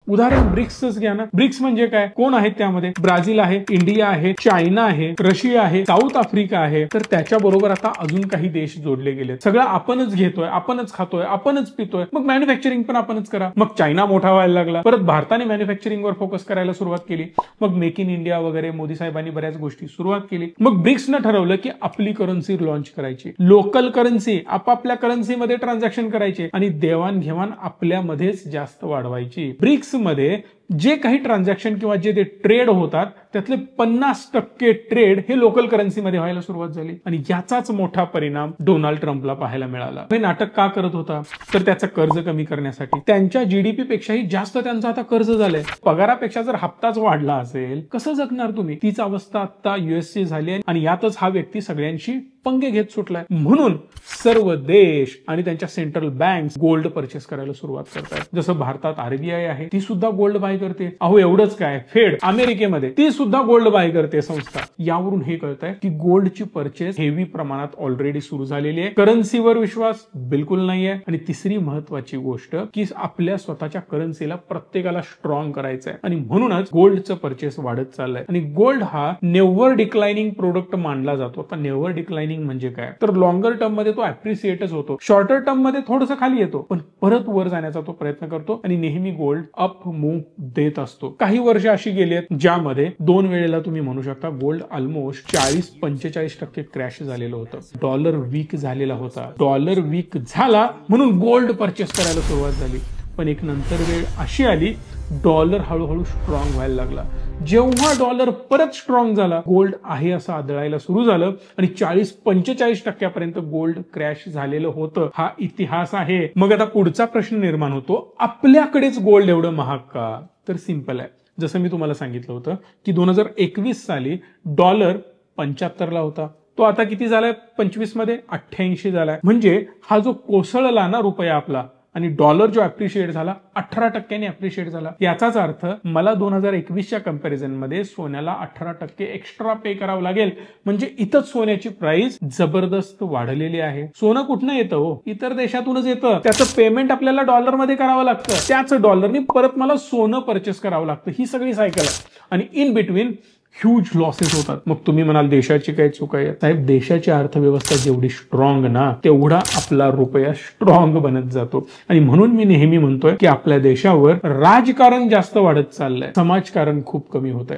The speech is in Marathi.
उदाहरण ब्रिक्सच घ्या ना. ब्रिक्स म्हणजे काय, कोण आहेत त्यामध्ये? ब्राझील आहे, इंडिया आहे, चायना आहे, रशिया आहे, साऊथ आफ्रिका आहे. तर त्याच्याबरोबर आता अजून काही देश जोडले गेले. सगळं आपणच घेतोय, आपणच खातोय, आपणच पितोय. मग मॅन्युफॅक्चरिंग पण आपणच करा. मग चायना मोठा व्हायला लागला, परत भारताने मॅन्युफॅक्चरिंगवर फोकस करायला सुरुवात केली. मग मेक इन इंडिया वगैरे मोदी साहेबांनी बऱ्याच गोष्टी सुरुवात केली. मग ब्रिक्सनं ठरवलं की आपली करन्सी लॉन्च करायची, लोकल करन्सी, आपापल्या करन्सीमध्ये ट्रान्झॅक्शन करायचे आणि देवाणघेवाण आपल्यामध्येच जास्त वाढवायची. ब्रिक्स मध्ये जे काही ट्रान्झॅक्शन किंवा जे ते ट्रेड होतात त्यातले 50% ट्रेड हे लोकल करन्सीमध्ये व्हायला सुरुवात झाली आणि याचाच मोठा परिणाम डोनाल्ड ट्रम्पला पाहायला मिळाला. हे नाटक का करत होता? तर त्याचं कर्ज कमी करण्यासाठी. त्यांच्या जीडीपी पेक्षाही जास्त त्यांचं आता कर्ज झालंय. पगारापेक्षा जर हप्ताच वाढला असेल कसं जगणार तुम्ही? तीच अवस्था आता युएसची झाली आहे आणि यातच हा व्यक्ती सगळ्यांशी पंगे घेत सुटलाय. म्हणून सर्व देश आणि त्यांच्या सेंट्रल बँक गोल्ड परचेस करायला सुरुवात करतात. जसं भारतात आरबीआय आहे, ती सुद्धा गोल्ड बाय करते. अहो एवढंच काय, फेड अमेरिकेमध्ये ती सुद्धा गोल्ड बाय करते संस्था. यावरून हे कळतंय की गोल्डची परचेस हेवी प्रमाणात ऑलरेडी सुरू झालेली आहे. करन्सीवर विश्वास बिलकुल नाहीये. आणि तिसरी महत्वाची गोष्ट की आपल्या स्वतःच्या करन्सीला प्रत्येकाला स्ट्रॉंग करायचंय आणि म्हणूनच गोल्डचं परचेस वाढत चाललंय. आणि गोल्ड हा नेव्हर डिक्लाइनिंग प्रोडक्ट मानला जातो. आता नेव्हर डिक्लाइनिंग म्हणजे काय, तर लॉंगर टर्म मध्ये तो अप्रिसिएटच होतो, शॉर्टर टर्म मध्ये थोडंसं खाली येतो, पण परत वर जाण्याचा तो प्रयत्न करतो आणि नेहमी गोल्ड अप मूव्ह देत असतो. काही वर्ष अशी गेली आहेत ज्यामध्ये 2 वेळेला तुम्ही म्हणू शकता गोल्ड ऑलमोस्ट 40-45% क्रॅश झालेलं होतं. डॉलर वीक झालेला होता. डॉलर वीक झाला म्हणून गोल्ड परचेस करायला सुरुवात झाली. पण एक नंतर वेळ अशी आली, डॉलर हळूहळू स्ट्रॉंग व्हायला लागला. जेव्हा डॉलर परत स्ट्रॉंग झाला, गोल्ड आहे असं आढळायला सुरू झालं आणि 40-45% गोल्ड क्रॅश झालेलं होतं. हा इतिहास आहे. मग आता पुढचा प्रश्न निर्माण होतो, आपल्याकडेच गोल्ड एवढं महाग का? तर सिंपल आहे. जसं मी तुम्हाला सांगितलं होतं की 2021 साली डॉलर 75 ला होता, तो आता किती झालाय 25 मध्ये 88 झालाय. म्हणजे हा जो कोसळला ना रुपया आपला आणि डॉलर जो अप्रिशिएट झाला 18% अप्रिशिएट झाला. याचाच अर्थ मला 2021च्या कंपॅरिझन मध्ये सोन्याला 18% एक्स्ट्रा पे करावं लागेल. म्हणजे इथंच सोन्याची प्राइस जबरदस्त वाढलेली आहे. सोनं कुठनं येतं हो? इतर देशातूनच येतं. त्याचं पेमेंट आपल्याला डॉलरमध्ये करावं लागतं. त्याच डॉलरनी परत मला सोनं परचेस करावं लागतं. ही सगळी सायकल आहे आणि इन बिटवीन ह्यूज लॉसेस होतात. मग तुम्ही म्हणाल देशाची काय चूक आहे? साहेब, देशाची अर्थव्यवस्था जेवढी स्ट्रॉंग ना तेवढा आपला रुपया स्ट्रॉंग बनत जातो. आणि म्हणून मी नेहमी म्हणतोय की आपल्या देशावर राजकारण जास्त वाढत चाललंय, समाजकारण खूप कमी होत आहे.